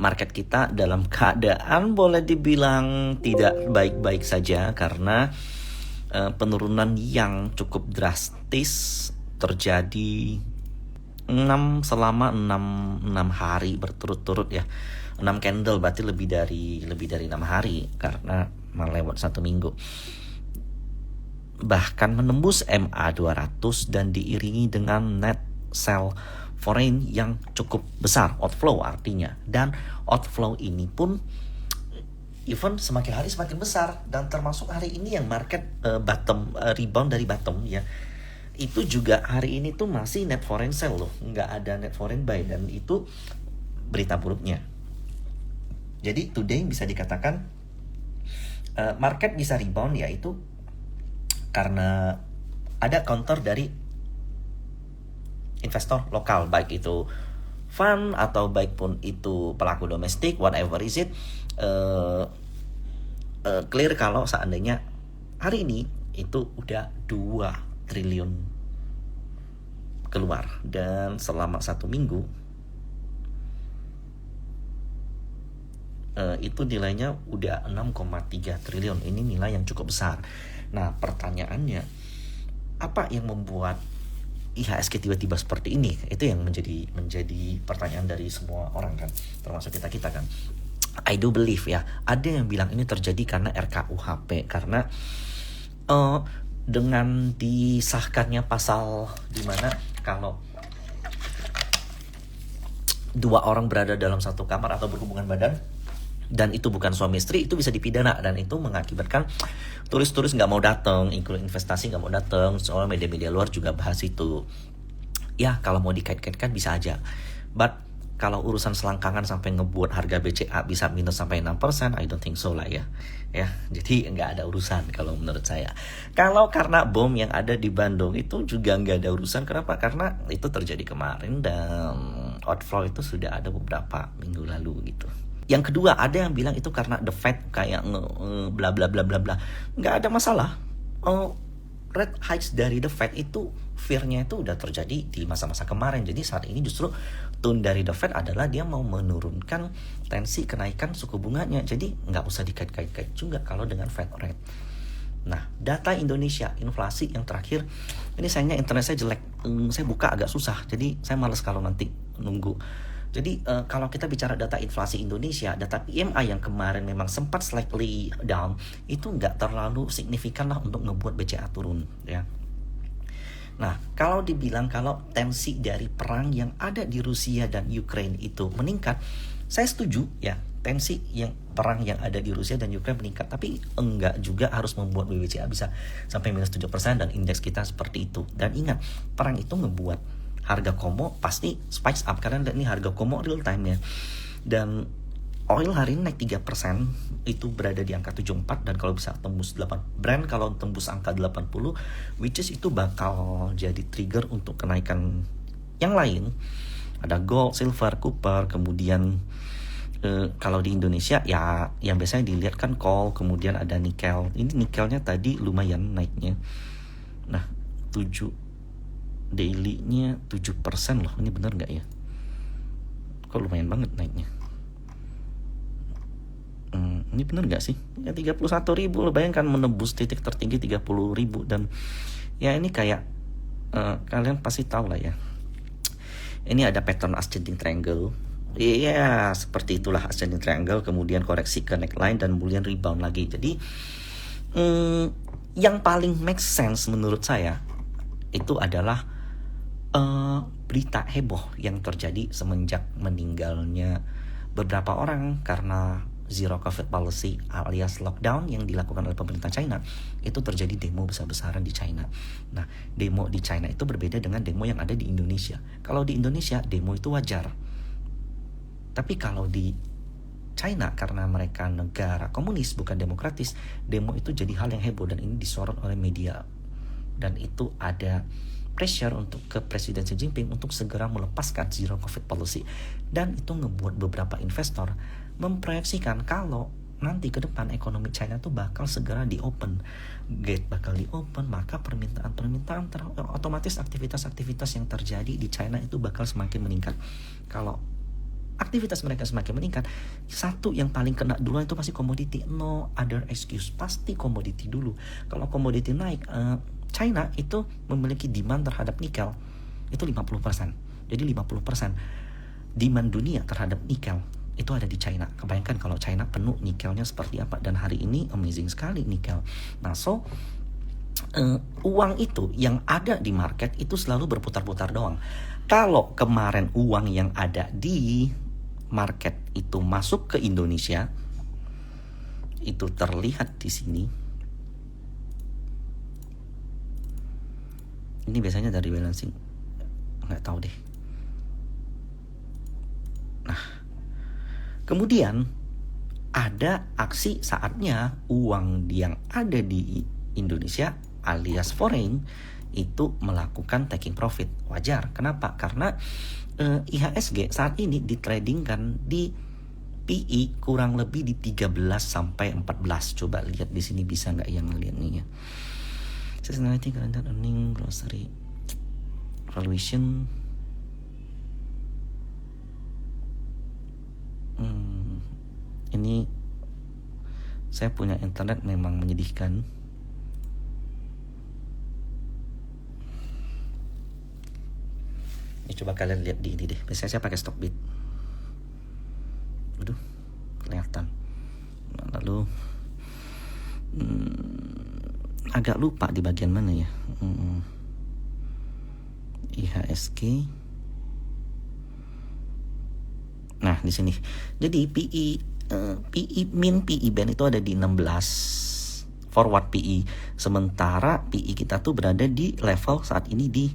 market kita dalam keadaan boleh dibilang tidak baik-baik saja karena penurunan yang cukup drastis terjadi selama 6 hari berturut-turut ya. 6 candle berarti lebih dari 6 hari karena melewat 1 minggu. Bahkan menembus MA 200 dan diiringi dengan net sell foreign yang cukup besar, outflow artinya. Dan outflow ini pun even semakin hari semakin besar, dan termasuk hari ini yang market bottom, rebound dari bottom ya. Itu juga hari ini tuh masih net foreign sell loh, nggak ada net foreign buy, dan itu berita buruknya. Jadi today bisa dikatakan market bisa rebound yaitu karena ada counter dari investor lokal, baik itu fund atau baik pun itu pelaku domestik, whatever is it. Clear kalau seandainya hari ini itu udah 2 triliun keluar, dan selama 1 minggu itu nilainya udah 6,3 triliun. Ini nilai yang cukup besar. Nah pertanyaannya, apa yang membuat IHSG tiba-tiba seperti ini? Itu yang menjadi pertanyaan dari semua orang kan, termasuk kita kan. I do believe ya, ada yang bilang ini terjadi karena RKUHP, karena dengan disahkannya pasal dimana kalau 2 orang berada dalam satu kamar atau berhubungan badan dan itu bukan suami istri, itu bisa dipidana, dan itu mengakibatkan turis-turis nggak mau datang, include investasi nggak mau datang. Soalnya media-media luar juga bahas itu. Ya kalau mau dikait-kaitkan bisa aja, but kalau urusan selangkangan sampai ngebuat harga BCA bisa minus sampai 6%, I don't think so lah ya. Jadi nggak ada urusan kalau menurut saya. Kalau karena bom yang ada di Bandung itu juga nggak ada urusan. Kenapa? Karena itu terjadi kemarin dan outflow itu sudah ada beberapa minggu lalu gitu. Yang kedua, ada yang bilang itu karena the Fed kayak bla bla bla bla bla. Nggak ada masalah. Rate hikes dari the Fed itu fear-nya itu udah terjadi di masa-masa kemarin. Jadi saat ini justru tone dari the Fed adalah dia mau menurunkan tensi kenaikan suku bunganya. Jadi nggak usah dikait-kait juga kalau dengan Fed rate. Nah, data Indonesia, inflasi yang terakhir, ini sayangnya internet saya jelek. Saya buka agak susah, jadi saya malas kalau nanti nunggu. Jadi kalau kita bicara data inflasi Indonesia, data PMI yang kemarin memang sempat slightly down, itu nggak terlalu signifikan lah untuk ngebuat BCA turun ya. Nah, kalau dibilang kalau tensi dari perang yang ada di Rusia dan Ukraine itu meningkat, saya setuju ya, tensi yang perang yang ada di Rusia dan Ukraine meningkat, tapi enggak juga harus membuat BBCA bisa sampai minus 7% dan indeks kita seperti itu. Dan ingat, perang itu ngebuat harga komo pasti spikes up karena ini harga komo real time ya. Dan oil hari ini naik 3%, itu berada di angka 74, dan kalau bisa tembus 8 Brent kalau tembus angka 80, which is itu bakal jadi trigger untuk kenaikan yang lain. Ada gold, silver, copper, kemudian kalau di Indonesia ya yang biasanya dilihat kan coal, kemudian ada nikel. Ini nikelnya tadi lumayan naiknya. Nah, 7 daily-nya 7% loh. Ini benar nggak ya? Kok lumayan banget naiknya? Ini benar nggak sih? Ya 31.000 loh. Bayangkan menembus titik tertinggi 30.000. Dan ya ini kayak kalian pasti tahu lah ya. Ini ada pattern ascending triangle. Iya, seperti itulah ascending triangle. Kemudian koreksi ke neckline dan kemudian rebound lagi. Jadi yang paling make sense menurut saya itu adalah berita heboh yang terjadi semenjak meninggalnya beberapa orang karena zero covid policy alias lockdown yang dilakukan oleh pemerintah China. Itu terjadi demo besar-besaran di China. Nah, demo di China itu berbeda dengan demo yang ada di Indonesia. Kalau di Indonesia demo itu wajar, tapi kalau di China karena mereka negara komunis bukan demokratis, demo itu jadi hal yang heboh, dan ini disorot oleh media. Dan itu ada pressure untuk ke Presiden Xi Jinping untuk segera melepaskan zero covid policy. Dan itu ngebuat beberapa investor memproyeksikan kalau nanti ke depan ekonomi China tuh bakal segera di open, gate bakal di open, maka permintaan otomatis aktivitas yang terjadi di China itu bakal semakin meningkat. Kalau aktivitas mereka semakin meningkat, satu yang paling kena duluan itu pasti komoditi. No other excuse, pasti komoditi dulu. Kalau komoditi naik, China itu memiliki demand terhadap nikel itu 50%. Jadi 50% demand dunia terhadap nikel itu ada di China. Kebayangkan kalau China penuh nikelnya seperti apa. Dan hari ini amazing sekali nikel. Nah, so uang itu yang ada di market itu selalu berputar-putar doang. Kalau kemarin uang yang ada di market itu masuk ke Indonesia, itu terlihat di sini. Ini biasanya dari balancing, nggak tahu deh. Nah, kemudian ada aksi saatnya uang yang ada di Indonesia alias foreign itu melakukan taking profit. Wajar. Kenapa? Karena IHSG saat ini ditradingkan di PE kurang lebih di 13 sampai 14. Coba lihat di sini bisa nggak yang ngeliat nih ya. Seasonality, current earning, grocery, valuation. Ini saya punya internet memang menyedihkan. Ini coba kalian lihat di ini deh. Biasanya saya pakai Stockbit. Aduh, kelihatan. Lalu agak lupa di bagian mana ya. IHSG. Nah, di sini. Jadi PE min PE band itu ada di 16 forward PE. Sementara PE kita tuh berada di level saat ini di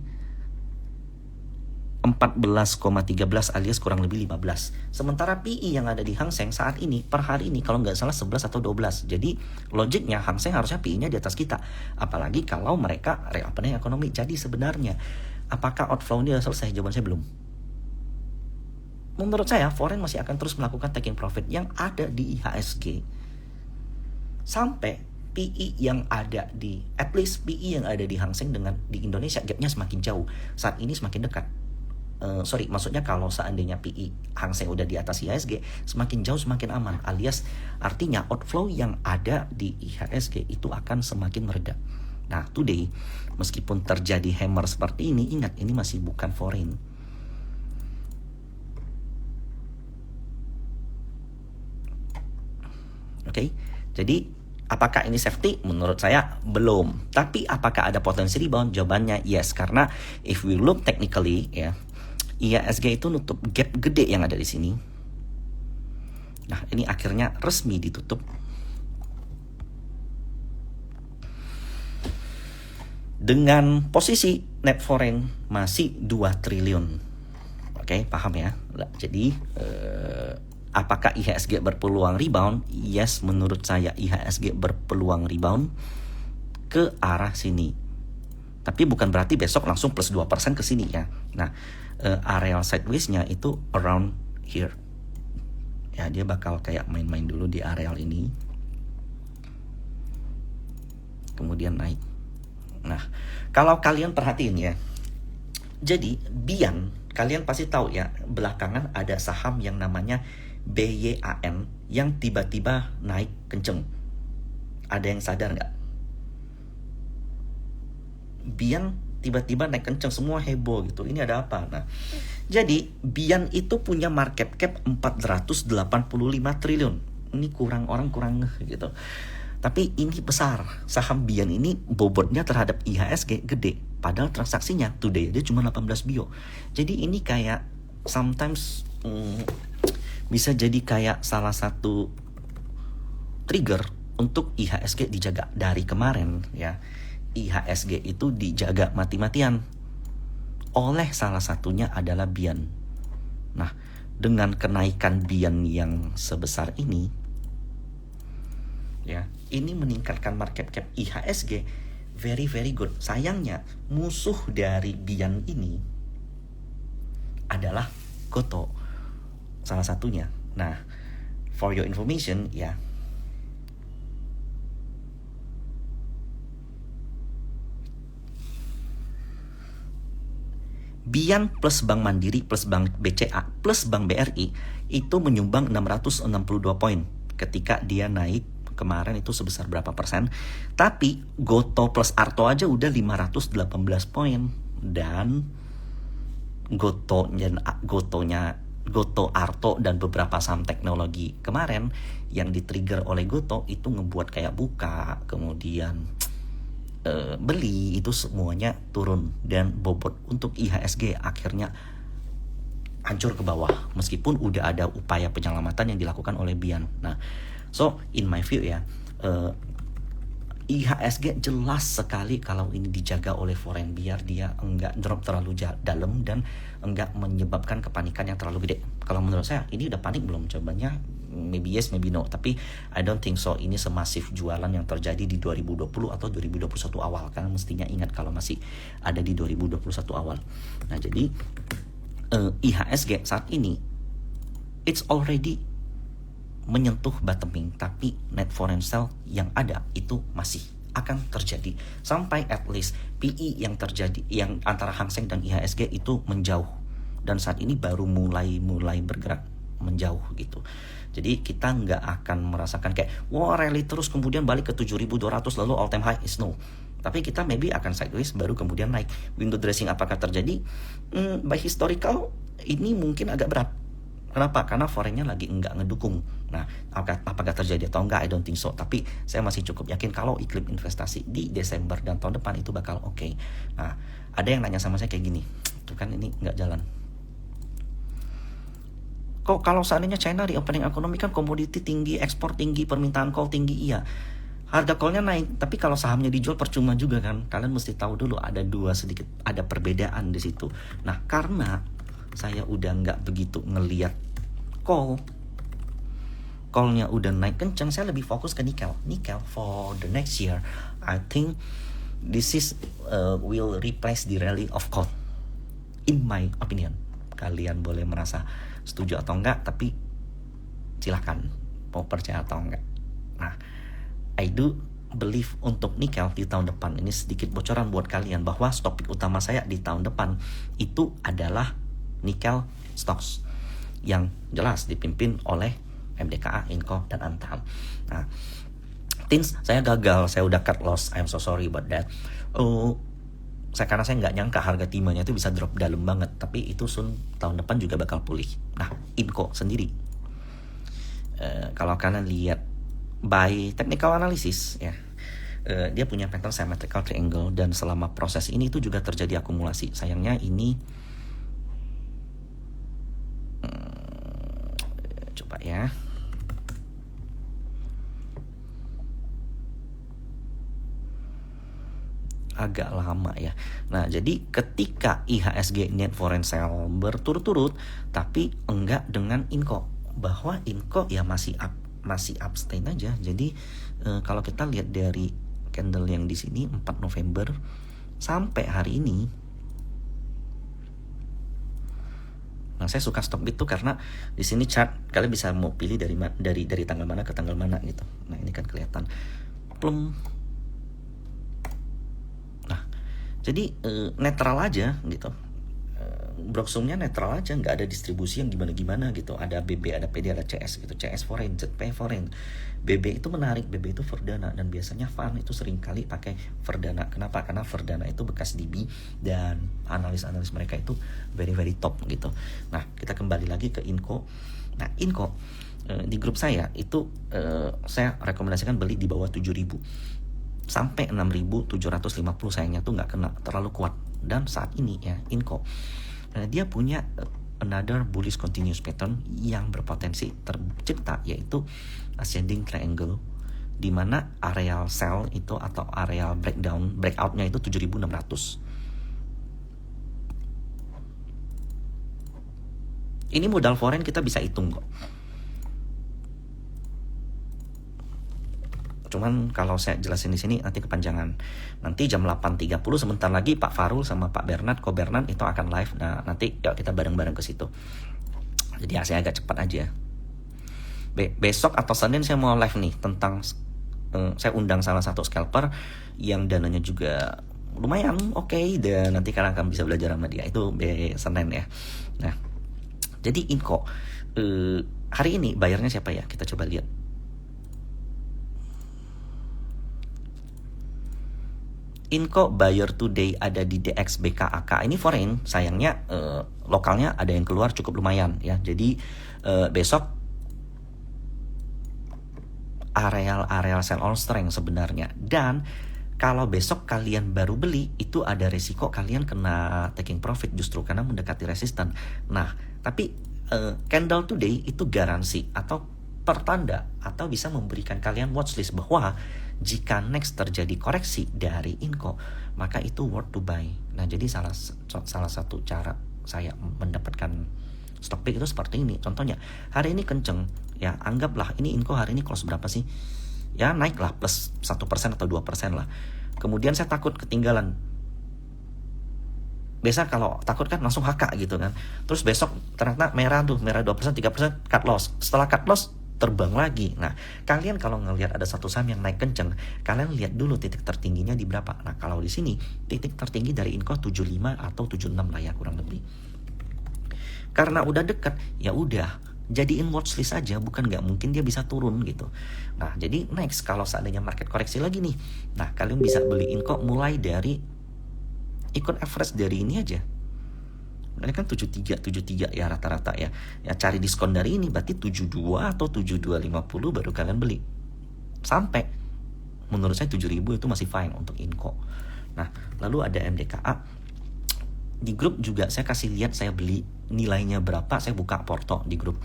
14,13 alias kurang lebih 15. Sementara PE yang ada di Hang Seng saat ini per hari ini kalau nggak salah 11 atau 12. Jadi logiknya Hang Seng harusnya PE-nya di atas kita. Apalagi kalau mereka reopening ekonomi. Jadi sebenarnya apakah outflow ini sudah selesai? Jawaban saya belum. Menurut saya foreign masih akan terus melakukan taking profit yang ada di IHSG sampai PE yang ada di, at least PE yang ada di Hang Seng dengan di Indonesia gapnya semakin jauh. Saat ini semakin dekat. Maksudnya kalau seandainya PE Hang Seng udah di atas IHSG, semakin jauh semakin aman. Alias artinya outflow yang ada di IHSG itu akan semakin mereda. Nah, today meskipun terjadi hammer seperti ini, ingat ini masih bukan foreign. Oke, jadi apakah ini safety? Menurut saya belum. Tapi apakah ada potensi rebound? Jawabannya yes, karena if we look technically ya, IHSG itu nutup gap gede yang ada di sini. Nah, ini akhirnya resmi ditutup. Dengan posisi net foreign masih 2 triliun. Oke, paham ya? Jadi apakah IHSG berpeluang rebound? Yes, menurut saya IHSG berpeluang rebound ke arah sini. Tapi bukan berarti besok langsung plus 2% ke sini ya. Nah, areal sideways-nya itu around here. Ya, dia bakal kayak main-main dulu di areal ini. Kemudian naik. Nah, kalau kalian perhatiin ya. Jadi, Bian, kalian pasti tahu ya, belakangan ada saham yang namanya BYAN yang tiba-tiba naik kenceng. Ada yang sadar nggak? Bian tiba-tiba naik kenceng, semua heboh gitu. Ini ada apa? Nah, jadi Bian itu punya market cap 485 triliun. Ini orang kurang gitu. Tapi ini besar. Saham Bian ini bobotnya terhadap IHSG gede. Padahal transaksinya today dia cuma 18 bio. Jadi ini kayak sometimes bisa jadi kayak salah satu trigger untuk IHSG dijaga. Dari kemarin ya, IHSG itu dijaga mati-matian oleh salah satunya adalah Bian. Nah, dengan kenaikan Bian yang sebesar ini ya, ini meningkatkan market cap IHSG very very good. Sayangnya musuh dari Bian ini adalah Gotoh, salah satunya. Nah, for your information ya, Bian plus Bank Mandiri plus Bank BCA plus Bank BRI itu menyumbang 662 poin ketika dia naik kemarin itu sebesar berapa persen. Tapi Goto plus Arto aja udah 518 poin. Dan Goto, Arto, dan beberapa saham teknologi kemarin yang di-trigger oleh Goto itu ngebuat kayak buka, kemudian beli, itu semuanya turun. Dan bobot untuk IHSG akhirnya hancur ke bawah meskipun udah ada upaya penyelamatan yang dilakukan oleh Bian. Nah, so in my view ya, IHSG jelas sekali kalau ini dijaga oleh foreign biar dia enggak drop terlalu dalam dan enggak menyebabkan kepanikan yang terlalu gede. Kalau menurut saya ini udah panik belum? Coba maybe yes, maybe no. Tapi I don't think so ini semasif jualan yang terjadi di 2020 atau 2021 awal. Karena mestinya ingat kalau masih ada di 2021 awal. Nah, jadi IHSG saat ini it's already menyentuh bottoming, tapi net foreign sale yang ada itu masih akan terjadi sampai at least PE yang terjadi yang antara Hang Seng dan IHSG itu menjauh, dan saat ini baru mulai bergerak menjauh gitu. Jadi kita nggak akan merasakan kayak wah rally terus kemudian balik ke 7.200 lalu all time high is no. Tapi kita maybe akan sideways baru kemudian naik. Window dressing apakah terjadi? By historical ini mungkin agak berat. Kenapa? Karena foreignnya lagi enggak ngedukung. Nah, apakah terjadi atau enggak? I don't think so. Tapi saya masih cukup yakin kalau iklim investasi di Desember dan tahun depan itu bakal oke. Nah, ada yang nanya sama saya kayak gini, tuh kan ini enggak jalan. Kok kalau seandainya China di opening ekonomi kan komoditi tinggi, ekspor tinggi, permintaan coal tinggi, iya. Harga coalnya naik, tapi kalau sahamnya dijual percuma juga kan. Kalian mesti tahu dulu ada perbedaan di situ. Nah, karena saya udah nggak begitu ngeliat coalnya udah naik kencang, saya lebih fokus ke nikel for the next year. I think this is will replace the rally of coal in my opinion. Kalian boleh merasa setuju atau enggak, tapi silahkan mau percaya atau enggak. Nah, I do believe untuk nikel di tahun depan, ini sedikit bocoran buat kalian bahwa topik utama saya di tahun depan itu adalah nikel stocks yang jelas dipimpin oleh MDKA, Inco, dan Antam. Nah, Tins, saya gagal, saya udah cut loss, I'm so sorry about that. Karena saya nggak nyangka harga timahnya itu bisa drop dalam banget, tapi itu tahun depan juga bakal pulih. Nah, Inco sendiri, kalau kalian lihat by technical analysis ya, dia punya pattern symmetrical triangle dan selama proses ini itu juga terjadi akumulasi. Sayangnya ini coba ya, agak lama ya. Nah, jadi ketika IHSG net foreign sale berturut-turut tapi enggak dengan Inco, bahwa Inco ya masih abstain aja. Jadi kalau kita lihat dari candle yang di sini 4 November sampai hari ini, nah saya suka stock itu karena di sini chart kalian bisa mau pilih dari tanggal mana ke tanggal mana gitu. Nah, ini kan kelihatan plum. Nah, jadi netral aja gitu. Broksumnya netral aja, nggak ada distribusi yang gimana-gimana gitu. Ada BB, ada PD, ada CS gitu. CS foreign, ZP foreign. BB itu menarik, BB itu Verdana, dan biasanya fund itu sering kali pakai Verdana. Kenapa? Karena Verdana itu bekas DB dan analis-analis mereka itu very very top gitu. Nah, kita kembali lagi ke Inco. Nah, Inco di grup saya itu saya rekomendasikan beli di bawah 7.000 sampai 6.750. Sayangnya tuh nggak kena, terlalu kuat. Dan saat ini ya Inco dia punya another bullish continuous pattern yang berpotensi tercipta, yaitu ascending triangle, di mana areal sell itu atau areal breakoutnya itu 7.600. Ini modal foreign kita bisa hitung kok. Cuman kalau saya jelasin di sini nanti kepanjangan. Nanti jam 8.30 sebentar lagi Pak Farul sama Pak Bernard, Ko Bernard itu akan live. Nah, nanti yuk kita bareng-bareng ke situ. Jadi saya agak cepat aja. Besok atau Senin saya mau live nih tentang saya undang salah satu scalper yang dananya juga lumayan oke, dan nanti kalian akan bisa belajar sama dia. Itu Senin ya. Nah, jadi Inco hari ini bayarnya siapa ya? Kita coba lihat. Inco buyer today ada di DXBKAK. Ini foreign, sayangnya lokalnya ada yang keluar cukup lumayan ya. Jadi besok areal sell on strength sebenarnya. Dan kalau besok kalian baru beli, itu ada resiko kalian kena taking profit justru karena mendekati resisten. Nah, tapi candle today itu garansi atau pertanda atau bisa memberikan kalian watchlist bahwa jika next terjadi koreksi dari Inco, maka itu worth to buy. Nah, jadi salah satu cara saya mendapatkan stock pick itu seperti ini. Contohnya, hari ini kenceng, ya anggaplah ini Inco hari ini close berapa sih? Ya naik lah plus 1% atau 2% lah. Kemudian saya takut ketinggalan. Biasa kalau takut kan langsung HK gitu kan. Terus besok ternyata merah 2%, 3% cut loss. Setelah cut loss terbang lagi. Nah, kalian kalau ngelihat ada satu saham yang naik kenceng, kalian lihat dulu titik tertingginya di berapa. Nah, kalau di sini titik tertinggi dari Inco 75 atau 76 lah ya kurang lebih. Karena udah dekat, ya udah jadiin watchlist aja, bukan nggak mungkin dia bisa turun gitu. Nah, jadi next kalau seandainya market koreksi lagi nih, nah kalian bisa beli Inco mulai dari ikut average dari ini aja. Ini kan 73 ya rata-rata ya. Ya cari diskon dari ini berarti 72 atau 7250 baru kalian beli. Sampai menurut saya 7.000 itu masih fine untuk Inco. Nah, lalu ada MDKA. Di grup juga saya kasih lihat saya beli nilainya berapa, saya buka porto di grup.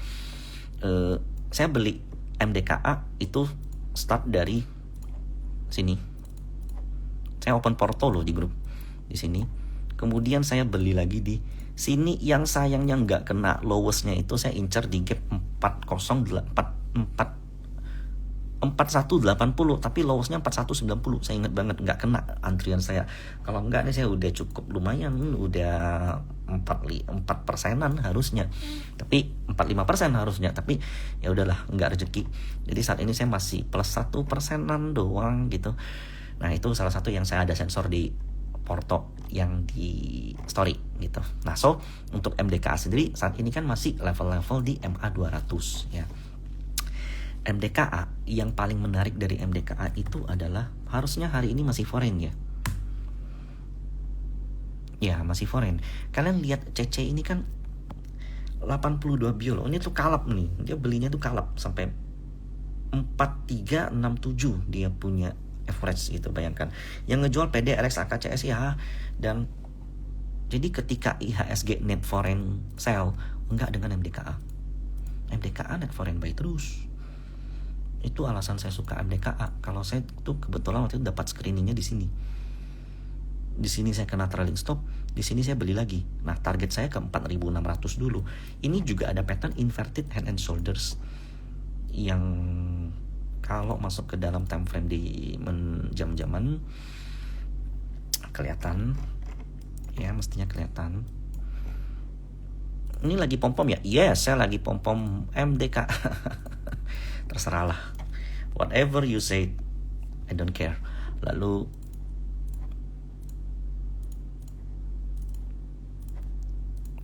Saya beli MDKA itu start dari sini. Saya open porto loh di grup. Di sini. Kemudian saya beli lagi di sini, yang sayangnya nggak kena lowestnya itu saya incer di gap 4180, tapi lowestnya 4190. Saya ingat banget nggak kena antrian saya. Kalau nggak nih saya udah cukup lumayan, udah 4%-an harusnya. Tapi 45% harusnya, tapi ya udahlah nggak rezeki. Jadi saat ini saya masih plus 1%-an doang gitu. Nah, itu salah satu yang saya ada sensor di porto yang di story gitu. Nah, so untuk MDKA sendiri saat ini kan masih level-level di MA 200 ya. MDKA yang paling menarik dari MDKA itu adalah harusnya hari ini masih foreign ya. Ya, masih foreign. Kalian lihat CC ini kan 82 biol. Ini tuh kalap nih. Dia belinya tuh kalap sampai 4367 dia punya average gitu, bayangkan. Yang ngejual PD, RX, AKCS ya. Dan jadi ketika IHSG net foreign sell, enggak dengan MDKA. MDKA net foreign buy terus. Itu alasan saya suka MDKA. Kalau saya tuh kebetulan waktu itu dapat screeningnya di sini. Di sini saya kena trailing stop, di sini saya beli lagi. Nah, target saya ke 4.600 dulu. Ini juga ada pattern inverted head and shoulders yang kalau masuk ke dalam time frame di jam-jaman kelihatan ya, mestinya kelihatan. Ini lagi pom-pom ya? Yes, saya lagi pom-pom MDK. Terserah lah. Whatever you say, I don't care. Lalu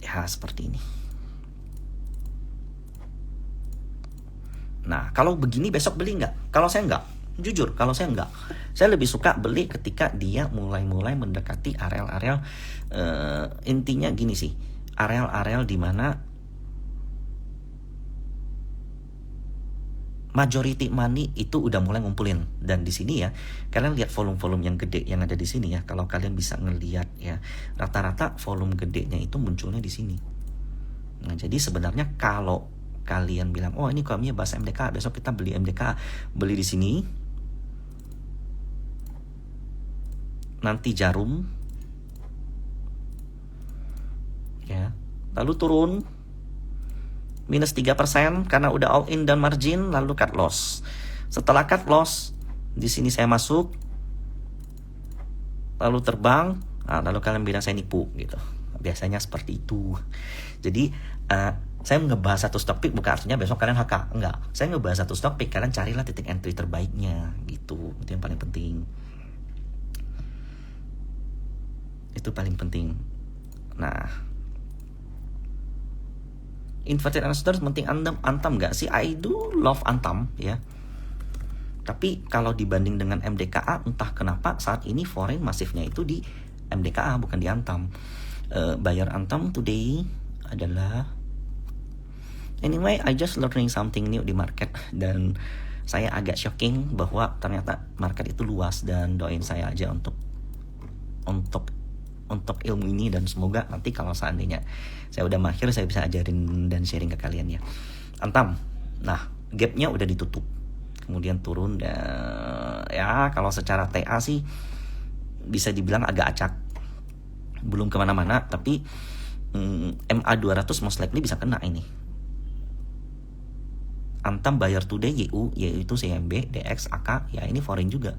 ya seperti ini. Nah, kalau begini besok beli nggak? Kalau saya nggak, jujur, kalau saya nggak. Saya lebih suka beli ketika dia mulai mendekati areal-areal, intinya gini sih, areal-areal di mana majority money itu udah mulai ngumpulin. Dan di sini ya, kalian lihat volume-volume yang gede yang ada di sini ya. Kalau kalian bisa ngelihat ya, rata-rata volume gedenya itu munculnya di sini. Nah, jadi sebenarnya kalau kalian bilang, oh ini kami bahas MDK, besok kita beli MDK, beli di sini. Nanti jarum, ya, lalu turun minus 3% karena udah all in dan margin, lalu cut loss. Setelah cut loss, di sini saya masuk, lalu terbang, nah, lalu kalian bilang saya nipu gitu. Biasanya seperti itu. Jadi saya ngebahas satu stock pick bukan artinya besok kalian HK, enggak. Saya ngebahas satu stock pick, kalian carilah titik entry terbaiknya gitu. Itu yang paling penting. Itu paling penting. Nah, inverted Answer penting Antam nggak sih? I do love Antam ya. Tapi kalau dibanding dengan MDKA, entah kenapa saat ini foreign masifnya itu di MDKA bukan di Antam. Buyer Antam today adalah, anyway, I just learning something new di market, dan saya agak shocking bahwa ternyata market itu luas, dan doain saya aja untuk ilmu ini, dan semoga nanti kalau seandainya saya udah mahir saya bisa ajarin dan sharing ke kalian ya. Antam, nah gapnya udah ditutup, kemudian turun, dan ya kalau secara TA sih bisa dibilang agak acak, belum kemana-mana, tapi MA200 most likely bisa kena ini. Antam buyer today YU, yaitu CMB, DX, AK, ya ini foreign juga.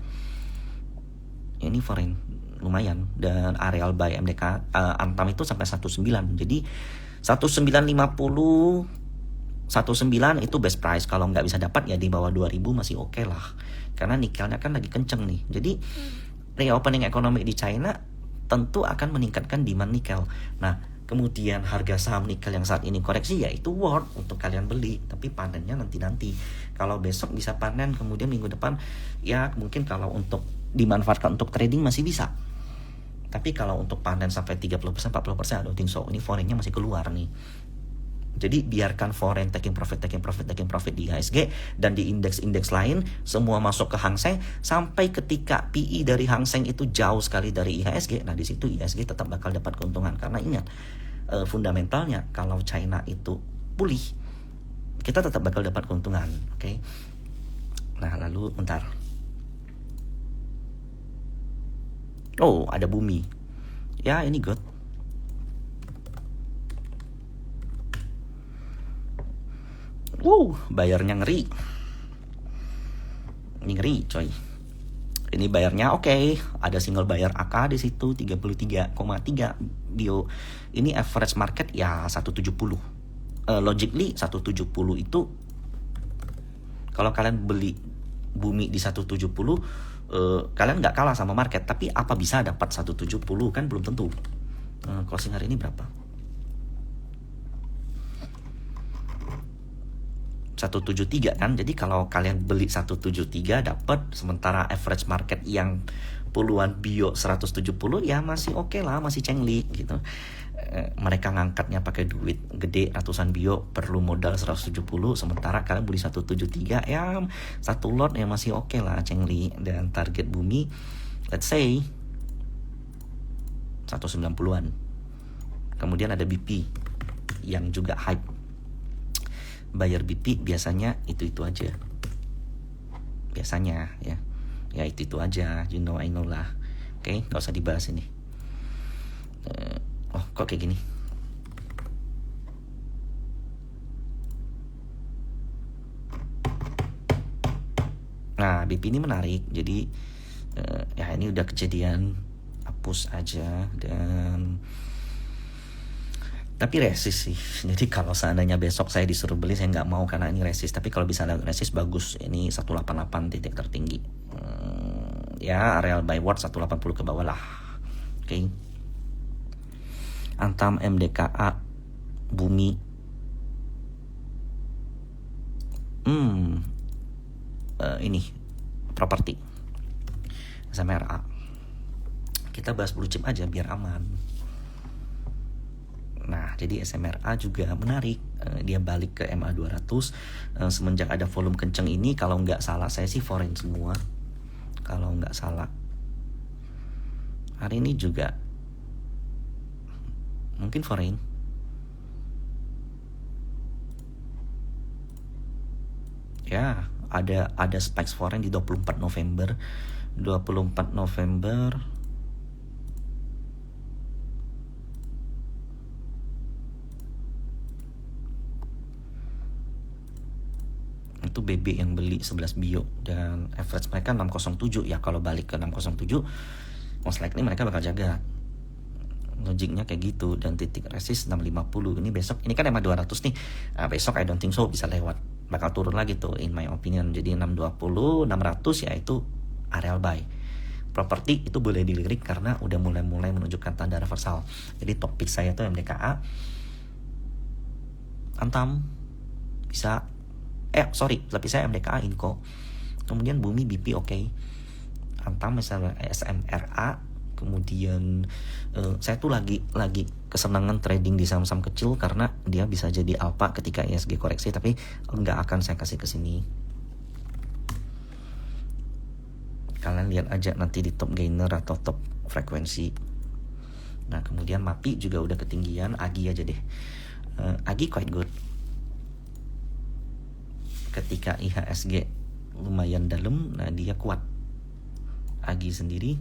Ini foreign lumayan, dan areal buy MDK Antam itu sampai 19. Jadi 1950 19 itu best price. Kalau nggak bisa dapat ya di bawah 2000 masih oke lah. Karena nikelnya kan lagi kenceng nih. Jadi reopening ekonomi di China tentu akan meningkatkan demand nikel. Nah, kemudian harga saham nikel yang saat ini koreksi ya itu worth untuk kalian beli, tapi panennya nanti-nanti. Kalau besok bisa panen, kemudian minggu depan ya mungkin kalau untuk dimanfaatkan untuk trading masih bisa. Tapi kalau untuk panen sampai 30%, 40%, I don't think so. Ini foreignnya masih keluar nih. Jadi biarkan foreign taking profit di IHSG dan di indeks-indeks lain semua masuk ke Hang Seng sampai ketika PE dari Hang Seng itu jauh sekali dari IHSG. Nah, di situ IHSG tetap bakal dapat keuntungan karena ingat fundamentalnya kalau China itu pulih kita tetap bakal dapat keuntungan, oke? Nah, lalu bentar. Oh, ada Bumi. Ya, ini good. Bayarnya ngeri. Ini ngeri, coy. Ini bayarnya oke. Ada single bayar AK di situ 33,3 bio. Ini average market ya 170. Logically 170 itu kalau kalian beli Bumi di 170 kalian nggak kalah sama market, tapi apa bisa dapat 170 kan belum tentu. Closing hari ini berapa? 173 kan. Jadi kalau kalian beli 173 dapat, sementara average market yang puluhan bio 170 ya masih oke lah, masih cengli gitu. Mereka ngangkatnya pakai duit gede ratusan bio, perlu modal 170, sementara kalian beli 173 ya satu lot ya masih oke lah, cengli. Dan target Bumi let's say 190-an. Kemudian ada BP yang juga hype. Bayar BP biasanya itu aja. Biasanya ya. Ya itu aja. You know, I know lah. Oke, gak usah dibahas ini. Kok kayak gini? Nah, BP ini menarik. Jadi ya ini udah kejadian, hapus aja. Dan tapi resist sih. Jadi kalau seandainya besok saya disuruh beli, saya nggak mau karena ini resist. Tapi kalau bisa ada resist bagus. Ini 188 titik tertinggi. Ya areal buy word 180 ke bawah lah. Oke. Antam, MDKA, Bumi. Ini properti SMRA. Kita bahas blue chip aja biar aman. Nah, jadi SMRA juga menarik. Dia balik ke MA200 semenjak ada volume kenceng ini. Kalau nggak salah saya sih foreign semua. Kalau nggak salah. Hari ini juga mungkin foreign. Ya, ada spikes foreign di 24 November. 24 November itu BB yang beli 11 bio dan average mereka 607. Ya kalau balik ke 607 most likely mereka bakal jaga. Logiknya kayak gitu. Dan titik resist 650. Ini besok, ini kan MA200 nih. Nah, besok I don't think so bisa lewat. Bakal turun lagi tuh in my opinion. Jadi 620, 600 ya itu areal buy. properti itu boleh dilirik karena udah mulai menunjukkan tanda reversal. Jadi top pick saya tuh MDKA, Antam bisa, tapi saya MDKA Inco, kemudian Bumi BP oke. Antam misalnya SMRA, kemudian saya tuh lagi kesenangan trading di saham-saham kecil karena dia bisa jadi alpha ketika ISG koreksi, tapi nggak akan saya kasih ke sini. Kalian lihat aja nanti di top gainer atau top frekuensi. Nah kemudian MAPI juga udah ketinggian, AGI aja deh. AGI quite good. Ketika IHSG lumayan dalam, nah dia kuat. AGI sendiri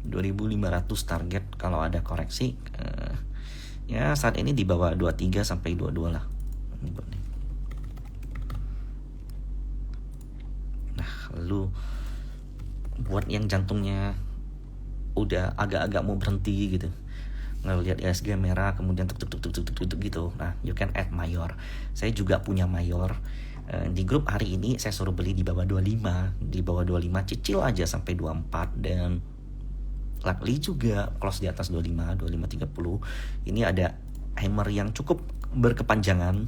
$2.500 target kalau ada koreksi. Ya saat ini di bawah 23 sampai 22 lah. Nah lalu buat yang jantungnya udah agak-agak mau berhenti gitu, ngelihat ISG merah kemudian tuk gitu, nah you can add Mayor. Saya juga punya Mayor. Di grup hari ini saya suruh beli di bawah 25, cicil aja sampai 24, dan likely juga close di atas 25, 25.30. Ini ada hammer yang cukup berkepanjangan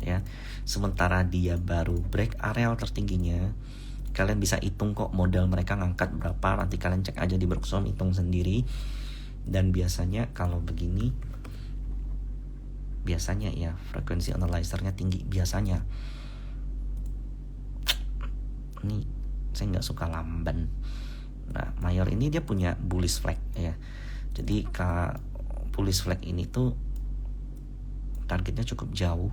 ya. Sementara dia baru break area tertingginya. Kalian bisa hitung kok modal mereka ngangkat berapa, nanti kalian cek aja di Brooksom, hitung sendiri. Dan biasanya kalau begini, biasanya ya frekuensi analyzernya tinggi biasanya. Ini saya nggak suka lamban. Nah Mayor ini dia punya bullish flag ya. Jadi bullish flag ini tuh targetnya cukup jauh.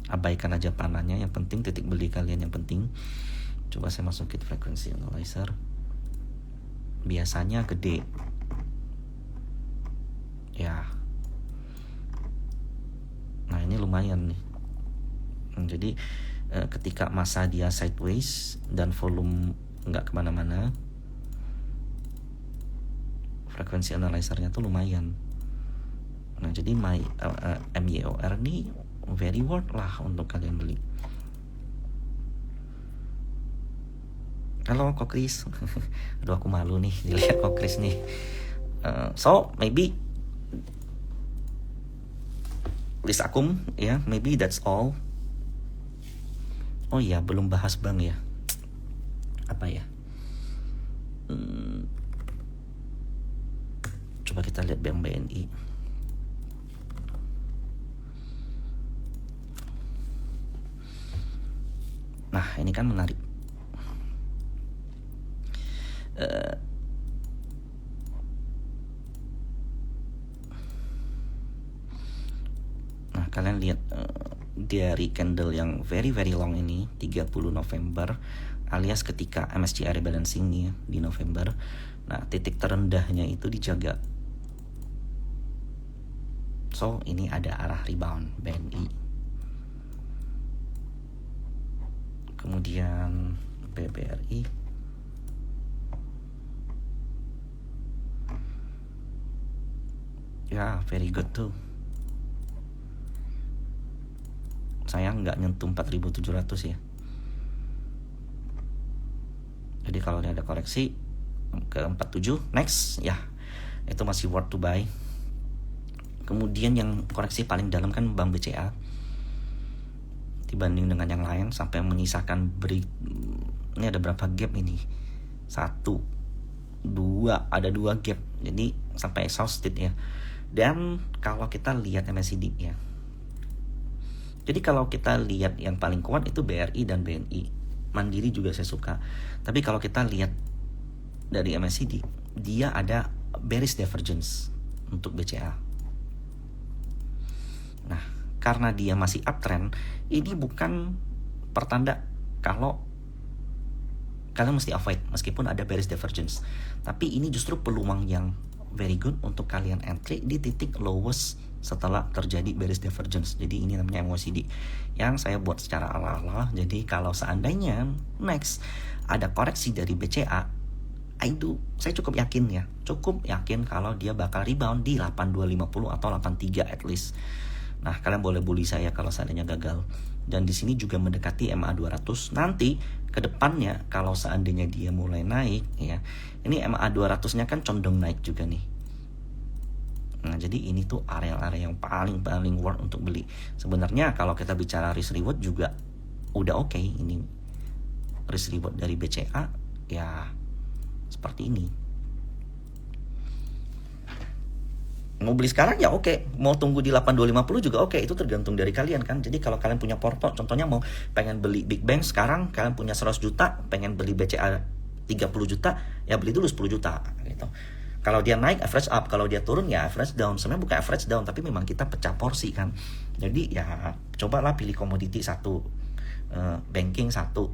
Abaikan aja panahnya, yang penting titik beli kalian yang penting. Coba saya masukin frekuensi analyzer. Biasanya gede ya. Nah ini lumayan nih. Jadi ketika masa dia sideways dan volume nggak kemana-mana, frekuensi analyzernya tuh lumayan. Nah jadi MYOR nih very worth lah untuk kalian beli. Halo Kokris. Aduh aku malu nih dilihat Kokris nih. So maybe list akum ya, maybe that's all. Oh iya belum bahas bank ya. Apa ya? Coba kita lihat bank BNI. Nah ini kan menarik. Nah kalian lihat dari candle yang very long ini 30 November alias ketika MSCI rebalancing nih ya, di November. Nah titik terendahnya itu dijaga. So ini ada arah rebound BNI. Kemudian BBRI ya very good tuh. Sayang nggak nyentuh 4.700 ya. Jadi kalau ada koreksi ke 47 next ya itu masih worth to buy. Kemudian yang koreksi paling dalam kan Bank BCA dibanding dengan yang lain sampai menyisakan ini ada berapa gap ini? 1, 2, ada 2 gap. Jadi sampai exhausted ya. Dan kalau kita lihat MACD ya. Jadi kalau kita lihat yang paling kuat itu BRI dan BNI. Mandiri juga saya suka. Tapi kalau kita lihat dari MACD, dia ada bearish divergence untuk BCA. Nah, karena dia masih uptrend, ini bukan pertanda kalau kalian mesti avoid meskipun ada bearish divergence. Tapi ini justru peluang yang very good untuk kalian entry di titik lowest setelah terjadi bearish divergence. Jadi ini namanya MOCD yang saya buat secara ala-ala. Jadi kalau seandainya next ada koreksi dari BCA, saya cukup yakin kalau dia bakal rebound di 8250 atau 83 at least. Nah, kalian boleh bully saya kalau seandainya gagal. Dan di sini juga mendekati MA 200. Nanti ke depannya kalau seandainya dia mulai naik ya. Ini MA 200-nya kan condong naik juga nih. Nah, jadi ini tuh area-area yang paling worth untuk beli. Sebenarnya kalau kita bicara risk reward juga udah oke. Ini risk reward dari BCA ya seperti ini. Mau beli sekarang ya oke, mau tunggu di 8250 juga oke, itu tergantung dari kalian kan. Jadi kalau kalian punya porto, contohnya mau pengen beli Big Bang sekarang, kalian punya 100 juta, pengen beli BCA 30 juta, ya beli dulu 10 juta gitu. Kalau dia naik average up, kalau dia turun ya average down. Sebenarnya bukan average down, tapi memang kita pecah porsi kan. Jadi ya cobalah pilih komoditi satu, banking satu,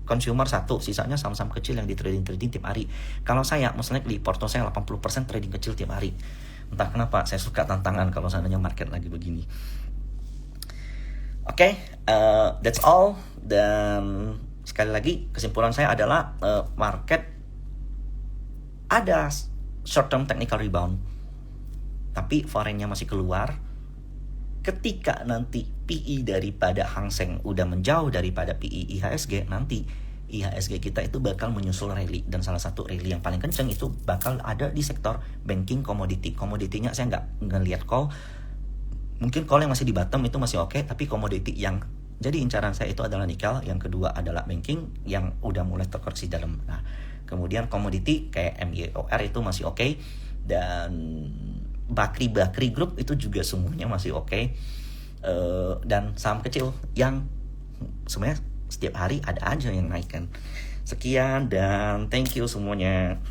consumer satu, sisanya saham-saham kecil yang di trading tiap hari. Kalau saya misalnya di porto saya 80% trading kecil tiap hari. Entah kenapa saya suka tantangan kalau seandainya market lagi begini. Oke, that's all. Dan sekali lagi kesimpulan saya adalah market ada short term technical rebound, tapi foreign-nya masih keluar. Ketika nanti PE daripada Hang Seng udah menjauh daripada PE IHSG, nanti IHSG kita itu bakal menyusul rally, dan salah satu rally yang paling kencang itu bakal ada di sektor banking komoditi. Komoditinya saya nggak ngelihat call, mungkin call yang masih di bottom itu masih oke, tapi komoditi yang jadi incaran saya itu adalah nikel, yang kedua adalah banking yang udah mulai terkoreksi dalam. Nah, kemudian komoditi kayak MYOR itu masih oke, dan Bakri Group itu juga semuanya masih oke. Dan saham kecil yang sebenarnya setiap hari ada aja yang naik kan. Sekian dan thank you semuanya.